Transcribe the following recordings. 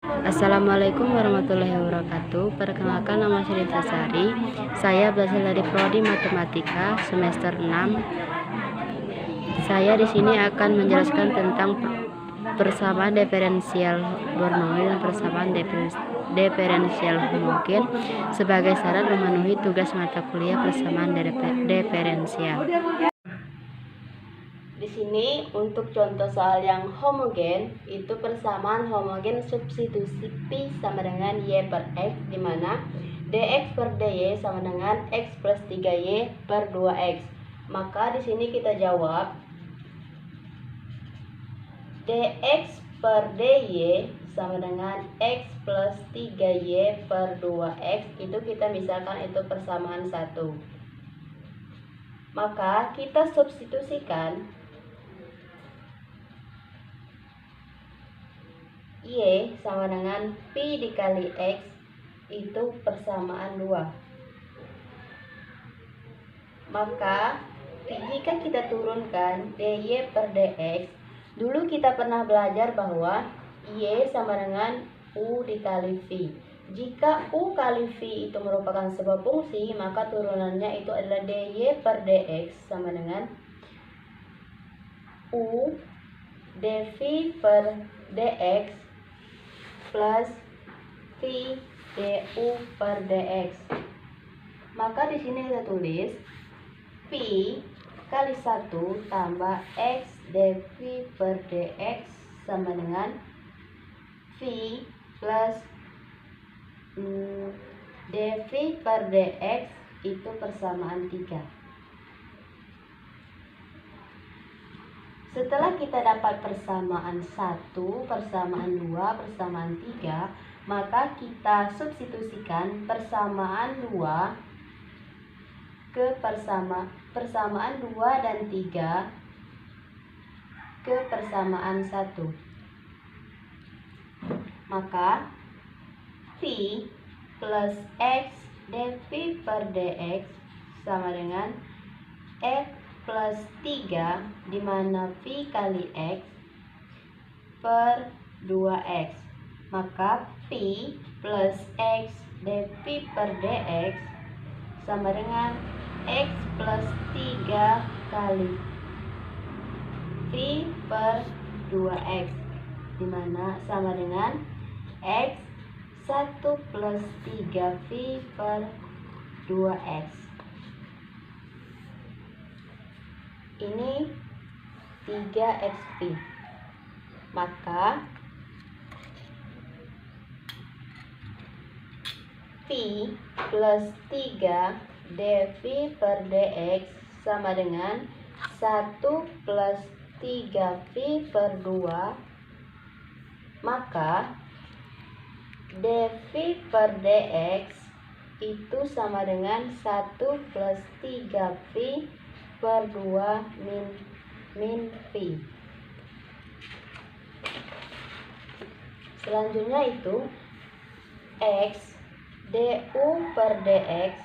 Assalamualaikum warahmatullahi wabarakatuh. Perkenalkan, nama saya Rita Sari. Saya berasal dari Prodi Matematika semester 6. Saya di sini akan menjelaskan tentang persamaan diferensial bernoulli dan persamaan diferensial homogen sebagai syarat memenuhi tugas mata kuliah persamaan diferensial. Di sini untuk contoh soal yang homogen, itu persamaan homogen substitusi Pi sama dengan Y per X, di mana dx per dy sama dengan X plus 3Y per 2X. Maka di sini kita jawab dx per dy sama dengan X plus 3Y per 2X. Itu kita misalkan itu persamaan 1. Maka kita substitusikan Y sama dengan Pi dikali X, itu persamaan 2. Maka jika kita turunkan dy per dx, dulu kita pernah belajar bahwa Y sama dengan U dikali V. Jika U kali V itu merupakan sebuah fungsi, maka turunannya itu adalah dy per dx sama dengan U dv per dx plus V du per dx. Maka di sini kita tulis P kali 1 tambah X dv per dx sama dengan V plus dv per dx, itu persamaan 3. Setelah kita dapat persamaan 1, persamaan 2, persamaan 3, maka kita substitusikan persamaan 2 ke persamaan 2 dan 3 ke persamaan 1. Maka V plus X dv per dx sama dengan X plus 3, di mana V kali X per 2X. Maka V plus X dv per dx sama dengan X plus 3 kali V per 2X, di mana sama dengan X 1 plus 3V per 2X. Ini 3xp. Maka V plus 3 dv per dx sama dengan 1 plus 3v per 2. Maka dv per dx itu sama dengan 1 plus 3v per 2 min V. Selanjutnya itu X du per dx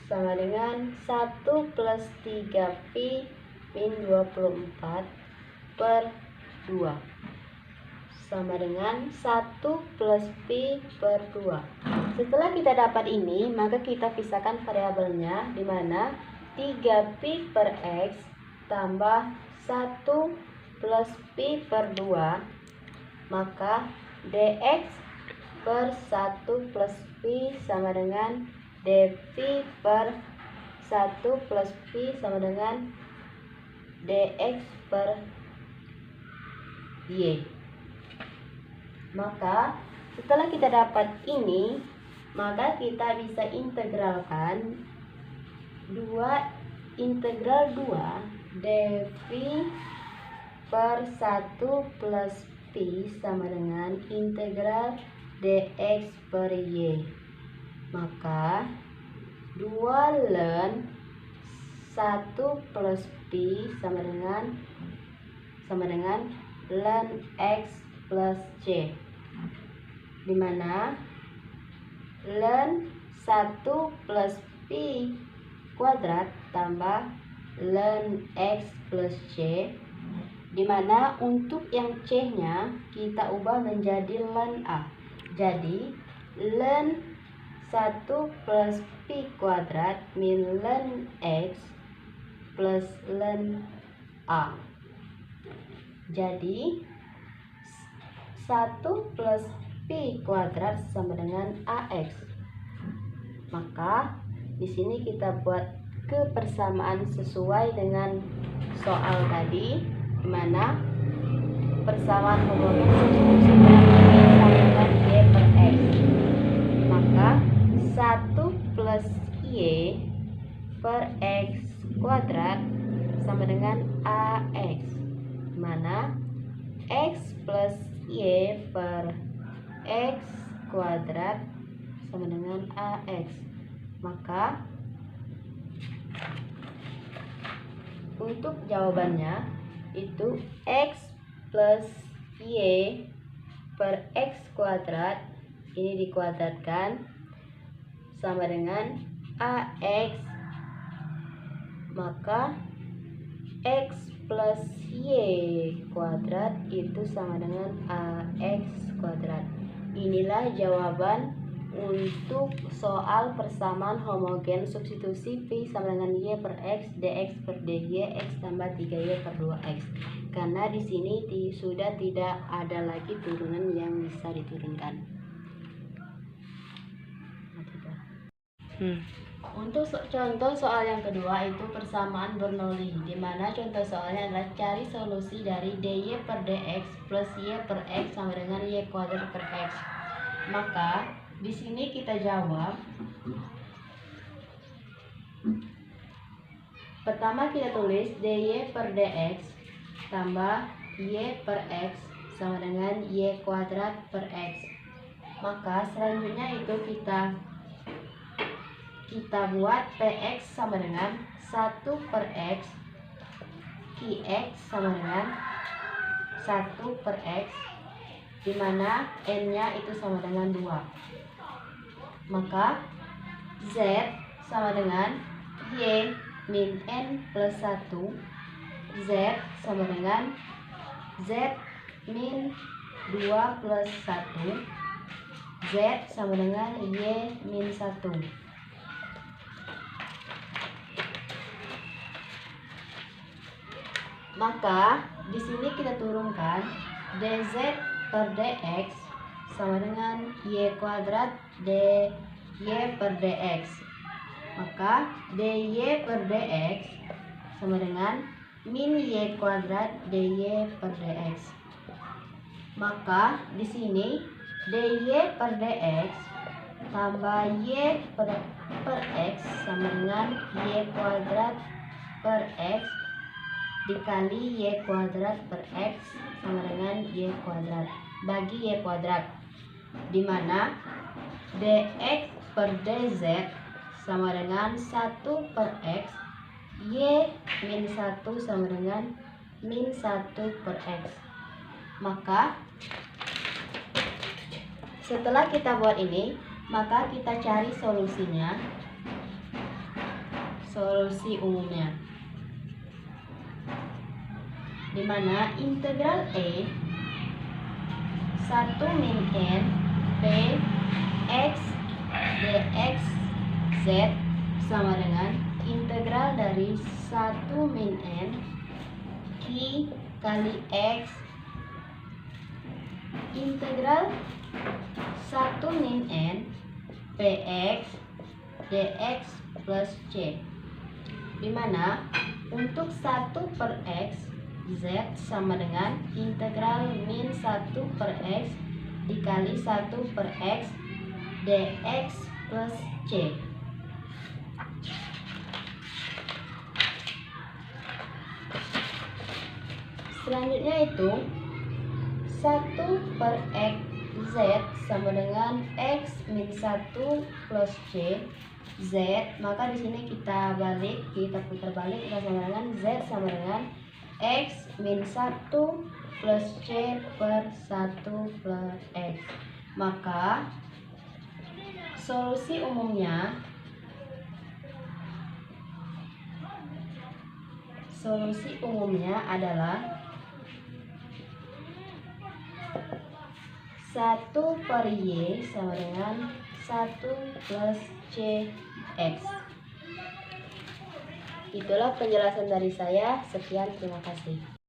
sama dengan 1 plus 3V min 24 per 2 sama dengan 1 plus V per 2. Setelah kita dapat ini, maka kita pisahkan variabelnya, di mana 3P per X tambah 1 plus P per 2, maka dx per 1 plus P sama dengan dv per 1 plus P sama dengan dx per y. Maka setelah kita dapat ini, maka kita bisa integralkan integral 2 dv per 1 plus P sama dengan integral dx per y. Maka 2 ln 1 plus P sama dengan ln x plus c, di mana ln 1 plus P kuadrat tambah ln x plus c, di mana untuk yang c nya kita ubah menjadi ln a. Jadi ln 1 plus pi kuadrat min ln x plus ln a. Jadi 1 plus pi kuadrat sama dengan ax. Maka di sini kita buat kebersamaan sesuai dengan soal tadi, di mana persamaan homogen substitusi sama dengan y per x. Maka 1 plus y per x kuadrat sama dengan ax, di mana x plus y per x kuadrat sama dengan ax. Maka untuk jawabannya itu x plus y per x kuadrat ini dikuadratkan sama dengan ax. Maka x plus y kuadrat itu sama dengan ax kuadrat. Inilah jawaban untuk soal persamaan homogen substitusi pi sama dengan y per x dx per dy x tambah 3y per 2x. Karena di sini sudah tidak ada lagi turunan yang bisa diturunkan. Untuk contoh soal yang kedua itu persamaan Bernoulli, di mana contoh soalnya adalah cari solusi dari dy per dx plus y per x sama dengan y kuadrat per x. Maka di sini kita jawab. Pertama kita tulis dy per dx tambah y per x sama dengan y kuadrat per x. Maka selanjutnya itu kita buat px sama dengan 1 per x, qx sama dengan 1 per x, di mana n-nya itu sama dengan 2. Maka z sama dengan y min n plus 1, z sama dengan z min 2 plus 1, z sama dengan y min 1. Maka di sini kita turunkan dz per dx sama dengan y kuadrat dy per dx. Maka dy per dx sama dengan min y kuadrat dy per dx. Maka di sini dy per dx tambah y per x sama dengan y kuadrat per x dikali y kuadrat per x sama dengan y kuadrat bagi y kuadrat, di mana dx per dz sama dengan 1 per x, y min 1 sama dengan min 1 per x. Maka setelah kita buat ini, maka kita cari solusinya, solusi umumnya, di mana integral E 1 min n p x dx z sama dengan integral dari 1 min n q kali x integral 1 min n px dx plus c, di mana untuk 1 per x z sama dengan integral min 1 per x dikali 1 per x dx plus c. Selanjutnya itu 1 per x z sama dengan x min 1 plus c z. Maka di sini kita putar balik, kita sama dengan z sama dengan x min 1 plus c per 1 plus x. Maka solusi umumnya adalah 1 per Y sama dengan 1 plus CX. Itulah penjelasan dari saya. Sekian, terima kasih.